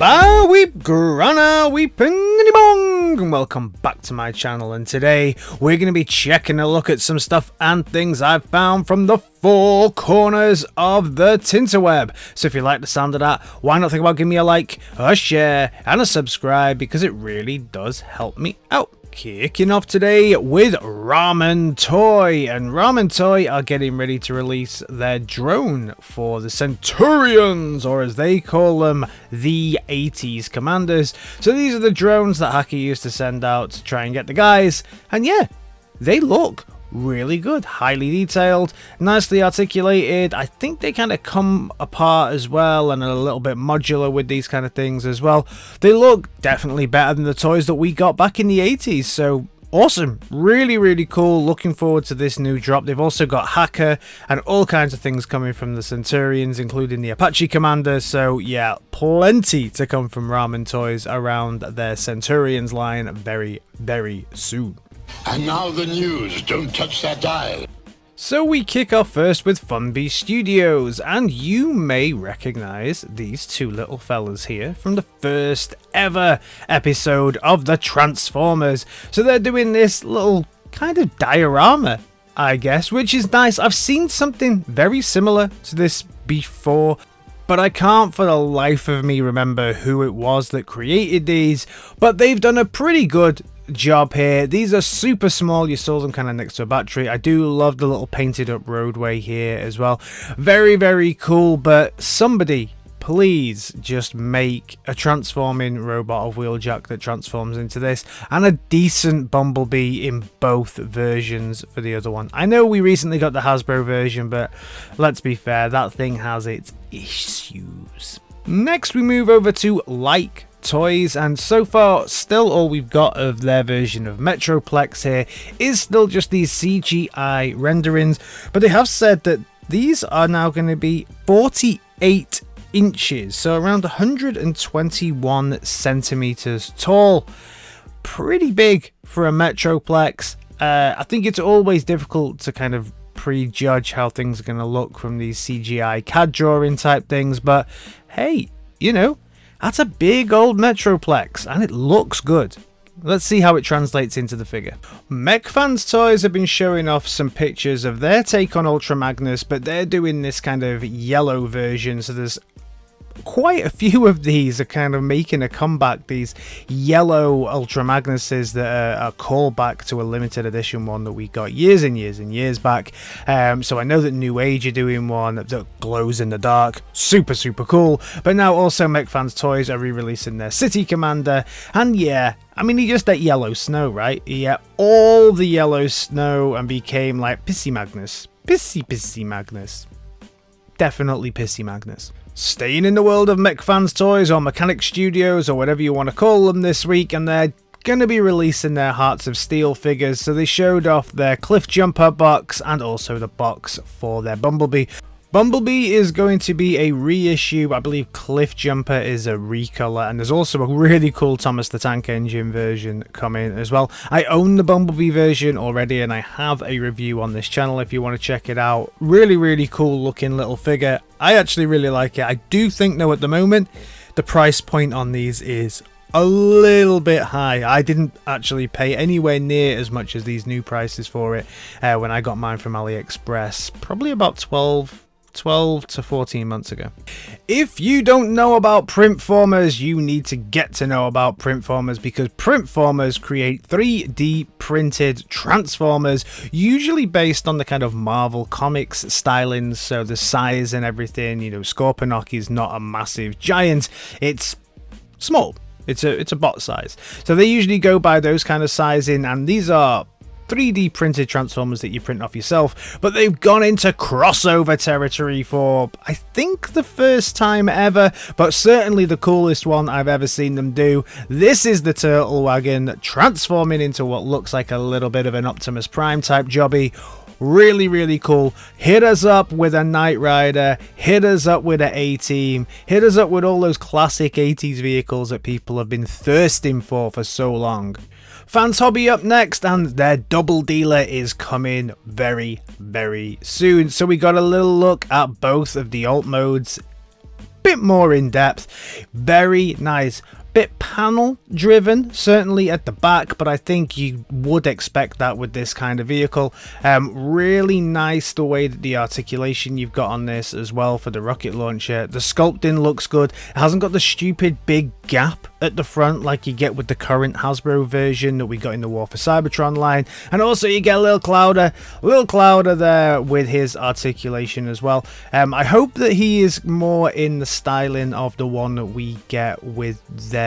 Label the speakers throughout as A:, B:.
A: Hello, weep, grana, weepingity bong, and welcome back to my channel. And today we're going to be checking a look at some stuff and things I've found from the four corners of the Tinterweb. So if you like the sound of that, why not think about giving me a like, a share, and a subscribe, because it really does help me out. Kicking off today with Ramentoy, and Ramentoy are getting ready to release their drone for the Centurions, or as they call them, the 80s Commanders. So these are the drones that Hacker used to send out to try and get the guys, and yeah, they look really good, highly detailed, nicely articulated. I think they kind of come apart as well and are a little bit modular with these kind of things as well. They look definitely better than the toys that we got back in the 80s, so awesome, really cool. Looking forward to this new drop. They've also got Hacker and all kinds of things coming from the Centurions, including the Apache Commander. So yeah, plenty to come from Ramentoys around their Centurions line very soon.
B: And now the news. Don't touch that dial.
A: So we kick off first with funbie Studios, and you may recognize these two little fellas here from the first ever episode of the Transformers. So they're doing this little kind of diorama, I guess, which is nice. I've seen something very similar to this before, but I can't for the life of me remember who it was that created these, but they've done a pretty good job here. These are super small. You saw them kind of next to a battery. I do love the little painted up roadway here as well. Very cool, but somebody please just make a transforming robot of Wheeljack that transforms into this, and a decent Bumblebee in both versions for the other one. I know we recently got the Hasbro version, but let's be fair, that thing has its issues. Next we move over to Like Toys, and so far still all we've got of their version of Metroplex here is still just these CGI renderings, but they have said that these are now going to be 48 inches, so around 121 centimeters tall. Pretty big for a Metroplex. I think it's always difficult to kind of prejudge how things are going to look from these CGI CAD drawing type things, but hey, you know, that's a big old Metroplex, and it looks good. Let's see how it translates into the figure. Mechfans Toys have been showing off some pictures of their take on Ultramagnus, but they're doing this kind of yellow version, so there's quite a few of these are kind of making a comeback. These yellow Ultramagnuses that are a callback to a limited edition one that we got years and years back. So I know that New Age are doing one that glows in the dark, super cool. But now also Mechfans Toys are re-releasing their City Commander, and yeah, I mean, he just ate yellow snow, right? He ate all the yellow snow and became like Pissy Magnus. Pissy Magnus. Definitely Pissy Magnus. Staying in the world of Mechfans Toys, or Mechanic Studios, or whatever you want to call them this week, and they're going to be releasing their Hearts of Steel figures. So they showed off their Cliff Jumper box and also the box for their Bumblebee. Bumblebee is going to be a reissue. I believe Cliff Jumper is a recolor, and there's also a really cool Thomas the Tank Engine version coming as well. I own the Bumblebee version already, and I have a review on this channel if you want to check it out. Really cool looking little figure. I actually really like it. I do think though at the moment the price point on these is a little bit high. I didn't actually pay anywhere near as much as these new prices for it when I got mine from AliExpress, probably about 12 to 14 months ago. If you don't know about printformers, you need to get to know about printformers, because printformers create 3D printed transformers, usually based on the kind of Marvel Comics stylings, so the size and everything. You know, Scorponok is not a massive giant, it's small, it's a bot size, so they usually go by those kind of sizing, and these are 3D printed transformers that you print off yourself, but they've gone into crossover territory for, I think, the first time ever, but certainly the coolest one I've ever seen them do. This is the Turtle Wagon transforming into what looks like a little bit of an Optimus Prime type jobby. Really cool. Hit us up with a Knight Rider, hit us up with an A-Team, hit us up with all those classic 80s vehicles that people have been thirsting for so long. Fanshobby up next, and their double dealer is coming very soon. So we got a little look at both of the alt modes. Bit bit more in depth. Very nice. Bit panel driven, certainly at the back, but I think you would expect that with this kind of vehicle. Really nice the way that the articulation you've got on this as well for the rocket launcher. The sculpting looks good. It hasn't got the stupid big gap at the front like you get with the current Hasbro version that we got in the War for Cybertron line, and also you get a little clouder there with his articulation as well. I hope that he is more in the styling of the one that we get with their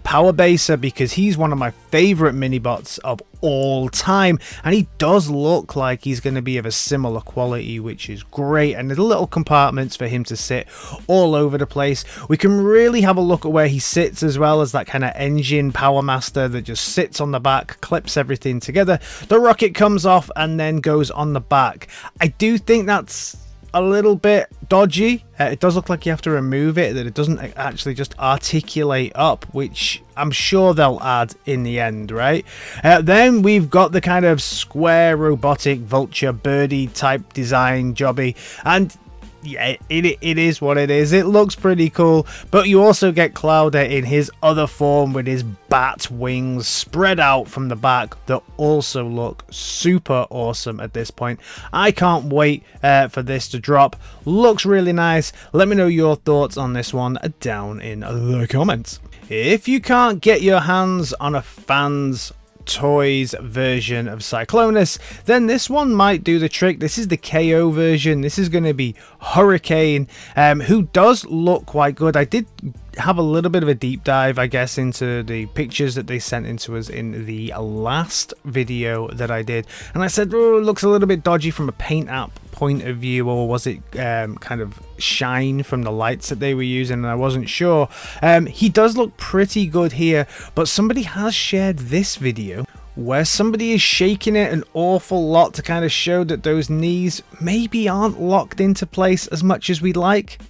A: Power Baser, because he's one of my favorite mini-bots of all time, and he does look like he's going to be of a similar quality, which is great. And there's little compartments for him to sit all over the place. We can really have a look at where he sits as well, as that kind of engine power master that just sits on the back, clips everything together. The rocket comes off and then goes on the back. I do think that's a little bit dodgy. It does look like you have to remove it, that it doesn't actually just articulate up, which I'm sure they'll add in the end, right? Then we've got the kind of square robotic vulture birdie type design jobby, and yeah, it is what it is. It looks pretty cool, but you also get Clouder in his other form with his bat wings spread out from the back that also look super awesome at this point. I can't wait for this to drop. Looks really nice. Let me know your thoughts on this one down in the comments. If you can't get your hands on a Fans Toys version of Cyclonus, then this one might do the trick. This is the KO version. This is going to be Hurricane, who does look quite good. I did have a little bit of a deep dive, I guess, into the pictures that they sent into us in the last video that I did, and I said, oh, it looks a little bit dodgy from a paint app point of view, or was it kind of shine from the lights that they were using, and I wasn't sure. He does look pretty good here, but somebody has shared this video where somebody is shaking it an awful lot to kind of show that those knees maybe aren't locked into place as much as we'd like.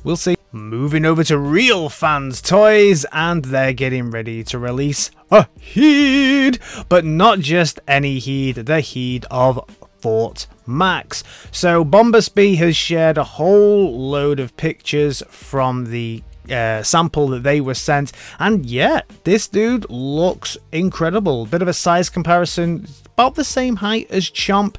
A: We'll see. Moving over to Real Fans Toys, and they're getting ready to release a Heed, but not just any Heed, the Heed of Fort Max. So Bumblebee has shared a whole load of pictures from the sample that they were sent, and yeah, this dude looks incredible. Bit of a size comparison, about the same height as Chomp,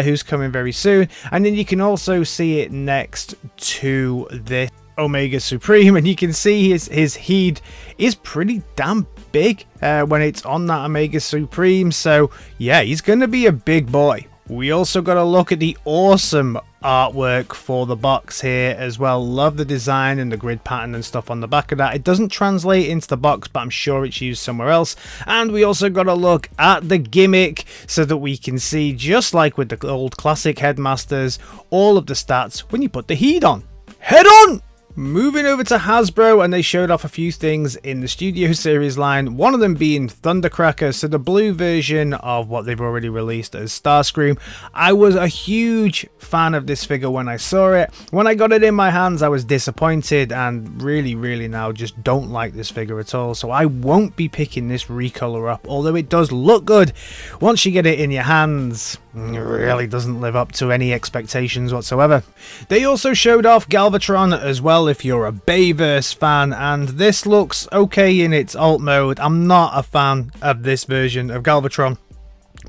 A: who's coming very soon, and then you can also see it next to this Omega Supreme, and you can see his head is pretty damn big when it's on that Omega Supreme. So yeah, he's gonna be a big boy. We also got to look at the awesome artwork for the box here as well. Love the design and the grid pattern and stuff on the back of that. It doesn't translate into the box, but I'm sure it's used somewhere else. And we also got to look at the gimmick so that we can see, just like with the old classic Headmasters, all of the stats when you put the heat on. Head on! Moving over to Hasbro, and they showed off a few things in the Studio Series line, one of them being Thundercracker, so the blue version of what they've already released as Starscream. I was a huge fan of this figure when I saw it. When I got it in my hands, I was disappointed, and really now just don't like this figure at all, so I won't be picking this recolor up, although it does look good. Once you get it in your hands, it really doesn't live up to any expectations whatsoever. They also showed off Galvatron as well, if you're a Bayverse fan, and this looks okay in its alt mode. I'm not a fan of this version of Galvatron,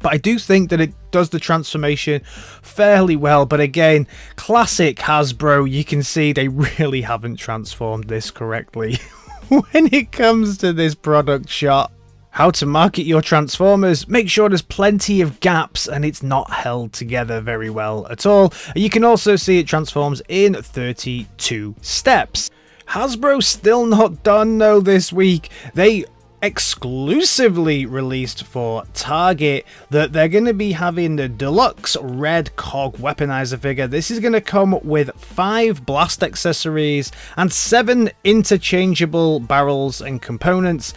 A: but I do think that it does the transformation fairly well. But again, classic Hasbro, you can see they really haven't transformed this correctly when it comes to this product shot. How to market your Transformers: make sure there's plenty of gaps and it's not held together very well at all. You can also see it transforms in 32 steps. Hasbro still not done though this week. They exclusively released for Target that they're going to be having the deluxe red cog weaponizer figure. This is going to come with 5 blast accessories and 7 interchangeable barrels and components.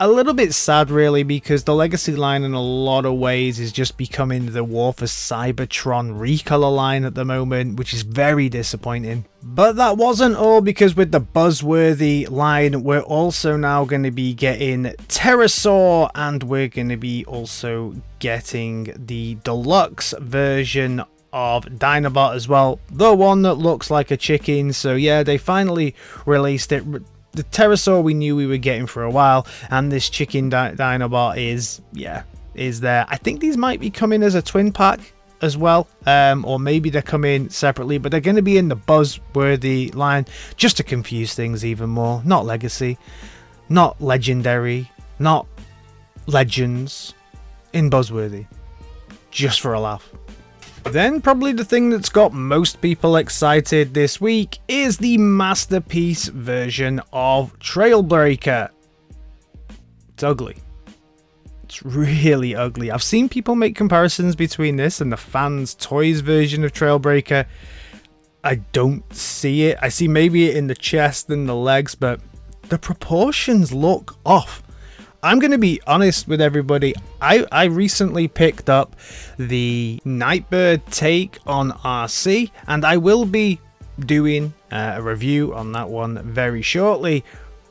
A: A little bit sad really, because the Legacy line in a lot of ways is just becoming the War for Cybertron recolor line at the moment, which is very disappointing. But that wasn't all, because with the Buzzworthy line, we're also now going to be getting Terrorsaur, and we're going to be also getting the deluxe version of Dinobot as well, the one that looks like a chicken. So yeah, they finally released it. The Terrorsaur we knew we were getting for a while, and this chicken Dinobot is there. I think these might be coming as a twin pack as well, or maybe they're coming separately, but they're going to be in the Buzzworthy line just to confuse things even more. Not Legacy, not Legendary, not Legends, in Buzzworthy, just for a laugh. Then probably the thing that's got most people excited this week is the Masterpiece version of TrailBreaker. It's ugly. It's really ugly. I've seen people make comparisons between this and the Fans Toys version of TrailBreaker. I don't see it. I see maybe it in the chest and the legs, but the proportions look off. I'm going to be honest with everybody. I recently picked up the Nightbird take on RC, and I will be doing a review on that one very shortly.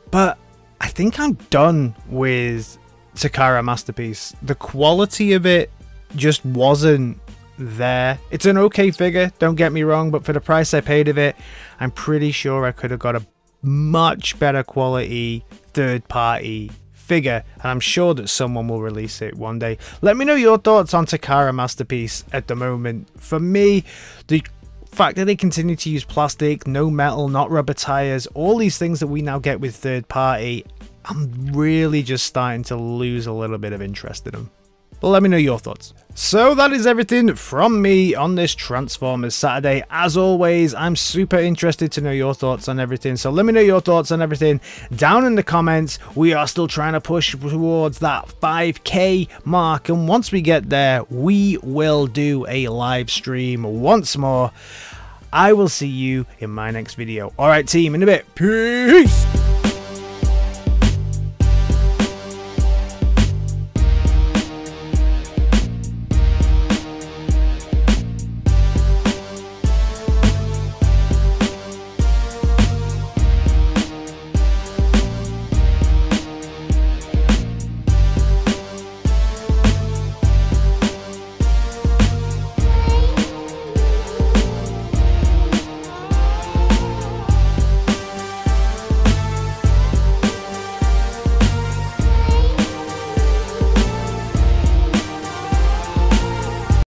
A: But I think I'm done with Takara Masterpiece. The quality of it just wasn't there. It's an okay figure, don't get me wrong, but for the price I paid of it, I'm pretty sure I could have got a much better quality third-party figure, and I'm sure that someone will release it one day. Let me know your thoughts on Takara Masterpiece at the moment. For me, the fact that they continue to use plastic, no metal, not rubber tires, all these things that we now get with third party, I'm really just starting to lose a little bit of interest in them. But let me know your thoughts. So that is everything from me on this Transformers Saturday. As always, I'm super interested to know your thoughts on everything. So let me know your thoughts on everything down in the comments. We are still trying to push towards that 5K mark. And once we get there, we will do a live stream once more. I will see you in my next video. Alright team, in a bit. Peace!